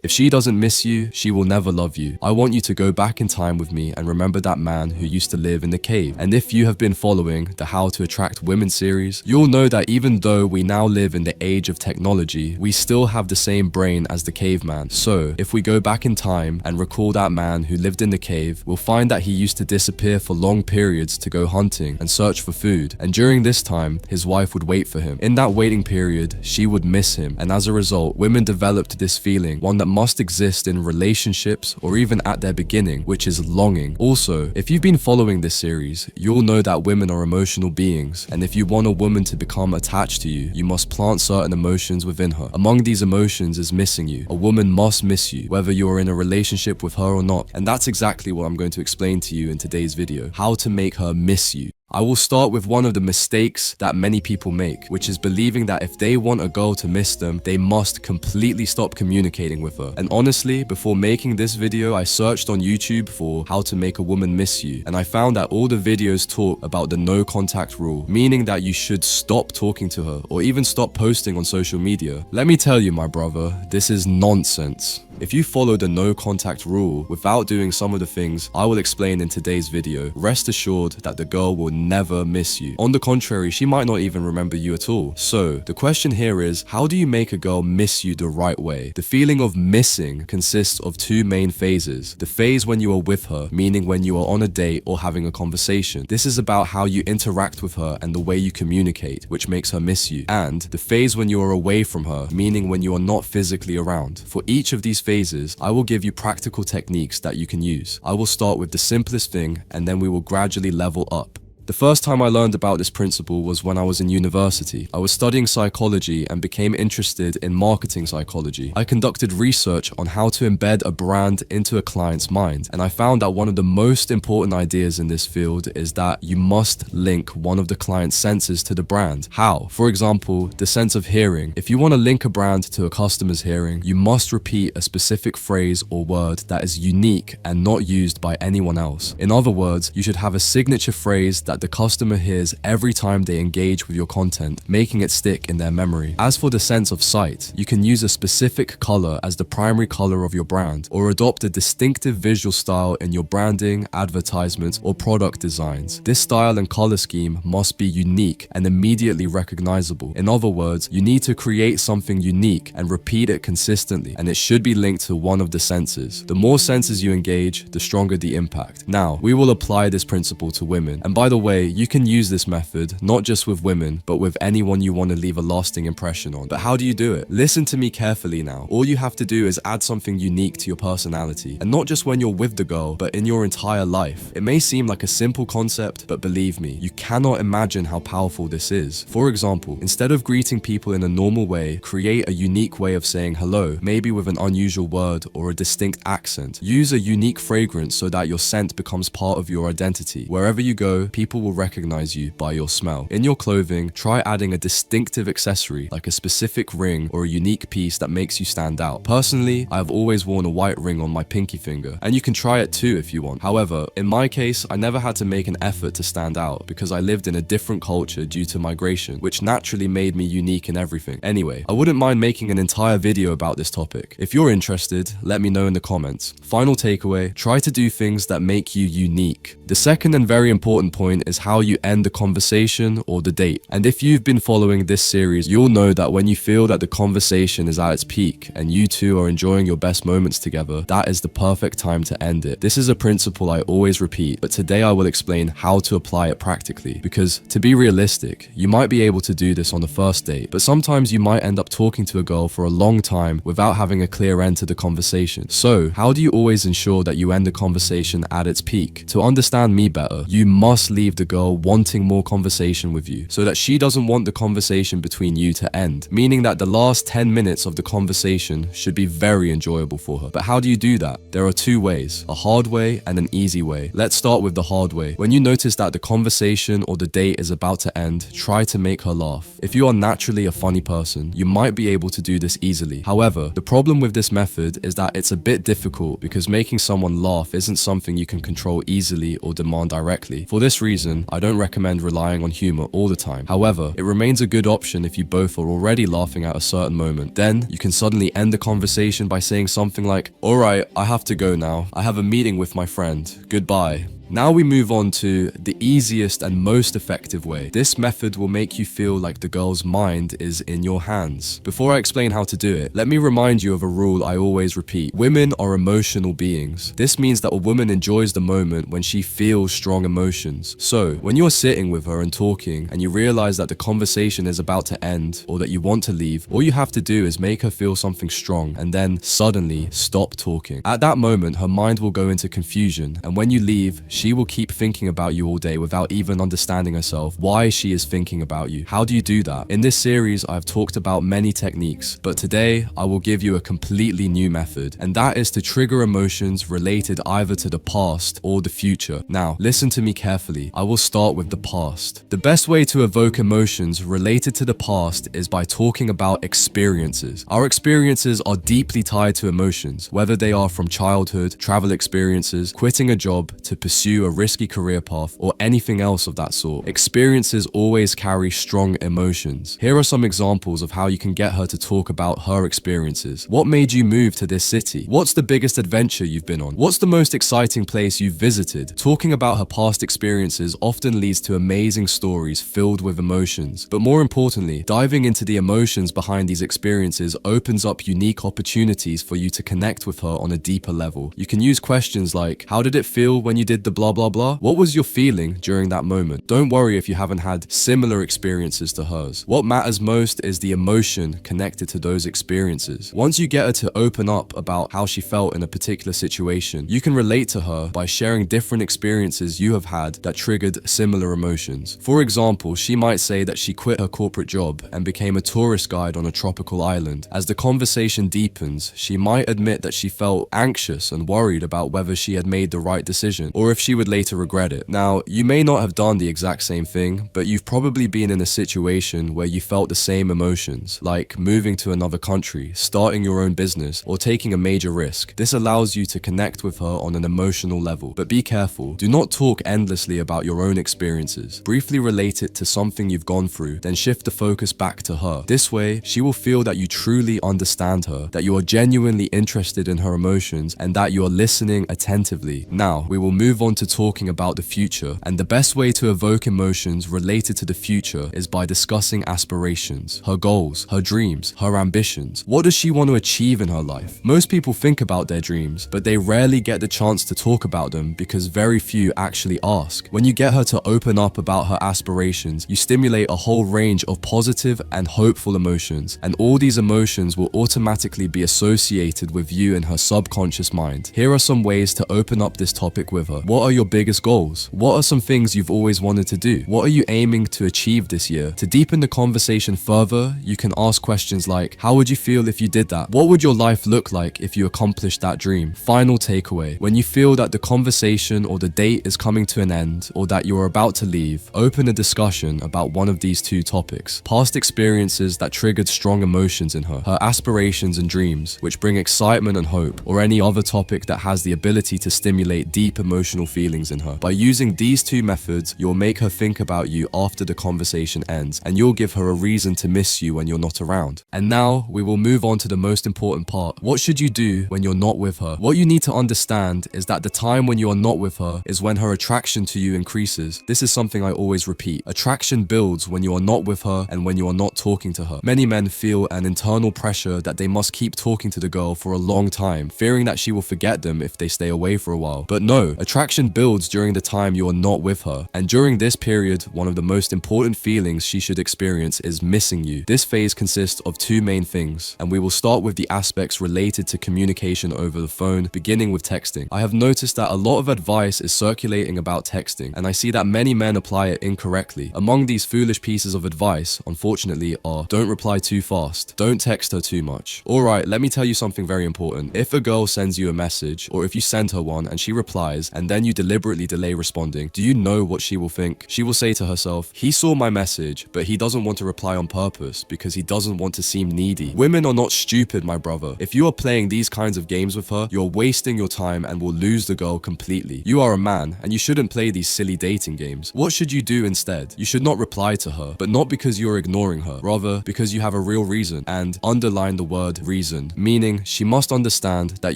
If she doesn't miss you, she will never love you. I want you to go back in time with me and remember that man who used to live in the cave. And if you have been following the How to Attract Women series, you'll know that even though we now live in the age of technology, we still have the same brain as the caveman. So if we go back in time and recall that man who lived in the cave, we'll find that he used to disappear for long periods to go hunting and search for food. And during this time, his wife would wait for him. In that waiting period, she would miss him. And as a result, women developed this feeling, one that must exist in relationships or even at their beginning, which is longing. Also, if you've been following this series, you'll know that women are emotional beings, and if you want a woman to become attached to you, you must plant certain emotions within her. Among these emotions is missing you. A woman must miss you, whether you're in a relationship with her or not, and that's exactly what I'm going to explain to you in today's video, how to make her miss you. I will start with one of the mistakes that many people make, which is believing that if they want a girl to miss them, they must completely stop communicating with her. And honestly, before making this video, I searched on YouTube for how to make a woman miss you, and I found that all the videos talk about the no contact rule, meaning that you should stop talking to her or even stop posting on social media. Let me tell you, my brother, this is nonsense. If you follow the no contact rule without doing some of the things I will explain in today's video, rest assured that the girl will never miss you. On the contrary, she might not even remember you at all. So the question here is, how do you make a girl miss you the right way? The feeling of missing consists of two main phases. The phase when you are with her, meaning when you are on a date or having a conversation. This is about how you interact with her and the way you communicate, which makes her miss you. And the phase when you are away from her, meaning when you are not physically around. For each of these phases, I will give you practical techniques that you can use. I will start with the simplest thing, and then we will gradually level up. The first time I learned about this principle was when I was in university. I was studying psychology and became interested in marketing psychology. I conducted research on how to embed a brand into a client's mind, and I found that one of the most important ideas in this field is that you must link one of the client's senses to the brand. How? For example, the sense of hearing. If you want to link a brand to a customer's hearing, you must repeat a specific phrase or word that is unique and not used by anyone else. In other words, you should have a signature phrase that the customer hears every time they engage with your content, making it stick in their memory. As for the sense of sight, you can use a specific color as the primary color of your brand, or adopt a distinctive visual style in your branding, advertisements, or product designs. This style and color scheme must be unique and immediately recognizable. In other words, you need to create something unique and repeat it consistently, and it should be linked to one of the senses. The more senses you engage, the stronger the impact. Now, we will apply this principle to women, and by the way, you can use this method not just with women, but with anyone you want to leave a lasting impression on. But how do you do it? Listen to me carefully now. All you have to do is add something unique to your personality, and not just when you're with the girl, but in your entire life. It may seem like a simple concept, but believe me, you cannot imagine how powerful this is. For example, instead of greeting people in a normal way, create a unique way of saying hello, maybe with an unusual word or a distinct accent. Use a unique fragrance so that your scent becomes part of your identity. Wherever you go, people will recognize you by your smell. In your clothing, try adding a distinctive accessory like a specific ring or a unique piece that makes you stand out. Personally, I have always worn a white ring on my pinky finger, and you can try it too if you want. However, in my case, I never had to make an effort to stand out because I lived in a different culture due to migration, which naturally made me unique in everything. Anyway, I wouldn't mind making an entire video about this topic. If you're interested, let me know in the comments. Final takeaway, try to do things that make you unique. The second and very important point is how you end the conversation or the date. And if you've been following this series, you'll know that when you feel that the conversation is at its peak and you two are enjoying your best moments together, that is the perfect time to end it. This is a principle I always repeat, but today I will explain how to apply it practically. Because to be realistic, you might be able to do this on the first date, but sometimes you might end up talking to a girl for a long time without having a clear end to the conversation. So, how do you always ensure that you end the conversation at its peak? To understand me better, you must leave the girl wanting more conversation with you, so that she doesn't want the conversation between you to end, meaning that the last 10 minutes of the conversation should be very enjoyable for her. But how do you do that? There are two ways, a hard way and an easy way. Let's start with the hard way. When you notice that the conversation or the date is about to end, try to make her laugh. If you are naturally a funny person, you might be able to do this easily. However, the problem with this method is that it's a bit difficult because making someone laugh isn't something you can control easily or demand directly. For this reason, reason, I don't recommend relying on humor all the time. However, it remains a good option if you both are already laughing at a certain moment. Then you can suddenly end the conversation by saying something like, "Alright, I have to go now. I have a meeting with my friend. Goodbye." Now we move on to the easiest and most effective way. This method will make you feel like the girl's mind is in your hands. Before I explain how to do it, let me remind you of a rule I always repeat. Women are emotional beings. This means that a woman enjoys the moment when she feels strong emotions. So, when you're sitting with her and talking, and you realize that the conversation is about to end, or that you want to leave, all you have to do is make her feel something strong, and then suddenly stop talking. At that moment, her mind will go into confusion, and when you leave, she will keep thinking about you all day without even understanding herself why she is thinking about you. How do you do that? In this series, I've talked about many techniques, but today I will give you a completely new method, and that is to trigger emotions related either to the past or the future. Now, listen to me carefully. I will start with the past. The best way to evoke emotions related to the past is by talking about experiences. Our experiences are deeply tied to emotions, whether they are from childhood, travel experiences, quitting a job to pursue a risky career path, or anything else of that sort. Experiences always carry strong emotions. Here are some examples of how you can get her to talk about her experiences. What made you move to this city? What's the biggest adventure you've been on? What's the most exciting place you've visited? Talking about her past experiences often leads to amazing stories filled with emotions. But more importantly, diving into the emotions behind these experiences opens up unique opportunities for you to connect with her on a deeper level. You can use questions like, how did it feel when you did the blah blah blah? What was your feeling during that moment? Don't worry if you haven't had similar experiences to hers. What matters most is the emotion connected to those experiences. Once you get her to open up about how she felt in a particular situation, you can relate to her by sharing different experiences you have had that triggered similar emotions. For example, she might say that she quit her corporate job and became a tourist guide on a tropical island. As the conversation deepens, she might admit that she felt anxious and worried about whether she had made the right decision, or if she would later regret it. Now, you may not have done the exact same thing, but you've probably been in a situation where you felt the same emotions, like moving to another country, starting your own business, or taking a major risk. This allows you to connect with her on an emotional level. But be careful, do not talk endlessly about your own experiences. Briefly relate it to something you've gone through, then shift the focus back to her. This way, she will feel that you truly understand her, that you are genuinely interested in her emotions, and that you are listening attentively. Now, we will move on to talking about the future, and the best way to evoke emotions related to the future is by discussing aspirations, her goals, her dreams, her ambitions. What does she want to achieve in her life? Most people think about their dreams, but they rarely get the chance to talk about them because very few actually ask. When you get her to open up about her aspirations, you stimulate a whole range of positive and hopeful emotions, and all these emotions will automatically be associated with you in her subconscious mind. Here are some ways to open up this topic with her. What are your biggest goals? What are some things you've always wanted to do? What are you aiming to achieve this year? To deepen the conversation further, you can ask questions like, how would you feel if you did that? What would your life look like if you accomplished that dream? Final takeaway. When you feel that the conversation or the date is coming to an end, or that you are about to leave, open a discussion about one of these two topics. Past experiences that triggered strong emotions in her, her aspirations and dreams, which bring excitement and hope, or any other topic that has the ability to stimulate deep emotional feelings in her. By using these two methods, you'll make her think about you after the conversation ends, and you'll give her a reason to miss you when you're not around. And now, we will move on to the most important part. What should you do when you're not with her? What you need to understand is that the time when you are not with her is when her attraction to you increases. This is something I always repeat. Attraction builds when you are not with her and when you are not talking to her. Many men feel an internal pressure that they must keep talking to the girl for a long time, fearing that she will forget them if they stay away for a while. But no, attraction builds during the time you are not with her. And during this period, one of the most important feelings she should experience is missing you. This phase consists of two main things, and we will start with the aspects related to communication over the phone, beginning with texting. I have noticed that a lot of advice is circulating about texting, and I see that many men apply it incorrectly. Among these foolish pieces of advice, unfortunately, are don't reply too fast, don't text her too much. Alright, let me tell you something very important. If a girl sends you a message, or if you send her one and she replies, and then you deliberately delay responding, do you know what she will think? She will say to herself, he saw my message, but he doesn't want to reply on purpose because he doesn't want to seem needy. Women are not stupid, my brother. If you are playing these kinds of games with her, you're wasting your time and will lose the girl completely. You are a man and you shouldn't play these silly dating games. What should you do instead? You should not reply to her, but not because you're ignoring her, rather because you have a real reason, and underline the word reason, meaning she must understand that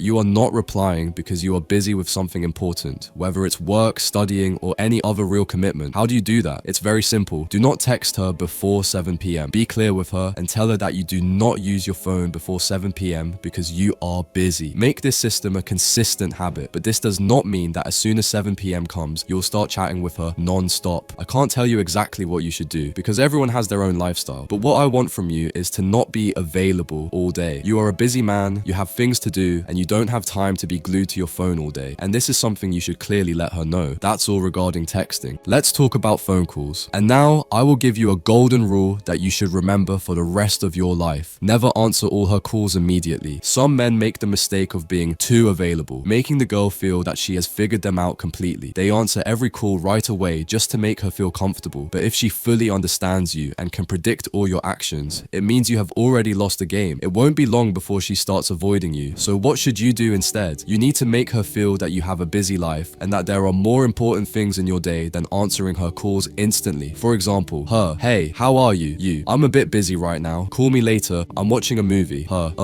you are not replying because you are busy with something important, whether it's work, studying, or any other real commitment. How do you do that? It's very simple. Do not text her before 7 p.m. Be clear with her and tell her that you do not use your phone before 7 p.m. because you are busy. Make this system a consistent habit, but this does not mean that as soon as 7 p.m. comes, you'll start chatting with her non-stop. I can't tell you exactly what you should do because everyone has their own lifestyle, but what I want from you is to not be available all day. You are a busy man, you have things to do, and you don't have time to be glued to your phone all day, and this is something you should clearly let her know. That's all regarding texting. Let's talk about phone calls. And now I will give you a golden rule that you should remember for the rest of your life. Never answer all her calls immediately. Some men make the mistake of being too available, making the girl feel that she has figured them out completely. They answer every call right away just to make her feel comfortable, but if she fully understands you and can predict all your actions, it means you have already lost the game. It won't be long before she starts avoiding you. So what should you do instead? You need to make her feel that you have a busy life and that there are more important things in your day than answering her calls instantly. For example, her, hey, how are you? You, I'm a bit busy right now. Call me later. I'm watching a movie. Her,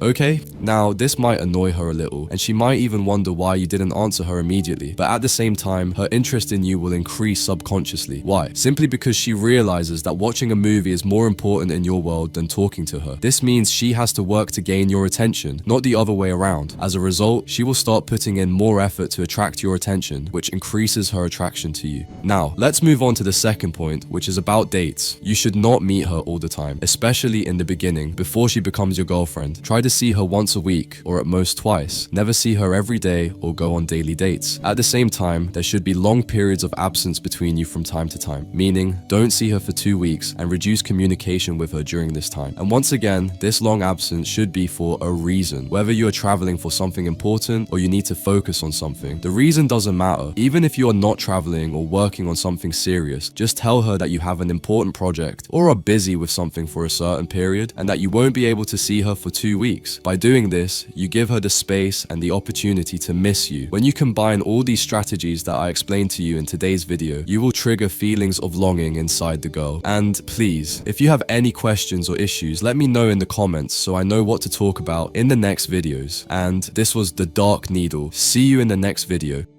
okay. Now, this might annoy her a little, and she might even wonder why you didn't answer her immediately. But at the same time, her interest in you will increase subconsciously. Why? Simply because she realizes that watching a movie is more important in your world than talking to her. This means she has to work to gain your attention, not the other way around. As a result, she will start putting in more effort to attract your attention, which increases her attraction to you. Now, let's move on to the second point, which is about dates. You should not meet her all the time, especially in the beginning, before she becomes your girlfriend. Try to see her once a week, or at most twice. Never see her every day or go on daily dates. At the same time, there should be long periods of absence between you from time to time, meaning don't see her for 2 weeks and reduce communication with her during this time. And once again, this long absence should be for a reason. Whether you are traveling for something important or you need to focus on something, the reason doesn't matter. Even if you are not traveling or working on something serious, just tell her that you have an important project or are busy with something for a certain period and that you won't be able to see her for 2 weeks. By doing this, you give her the space and the opportunity to miss you. When you combine all these strategies that I explained to you in today's video, you will trigger feelings of longing inside the girl. And please, if you have any questions or issues, let me know in the comments so I know what to talk about in the next videos. And this was The Dark Needle. See you in the next video.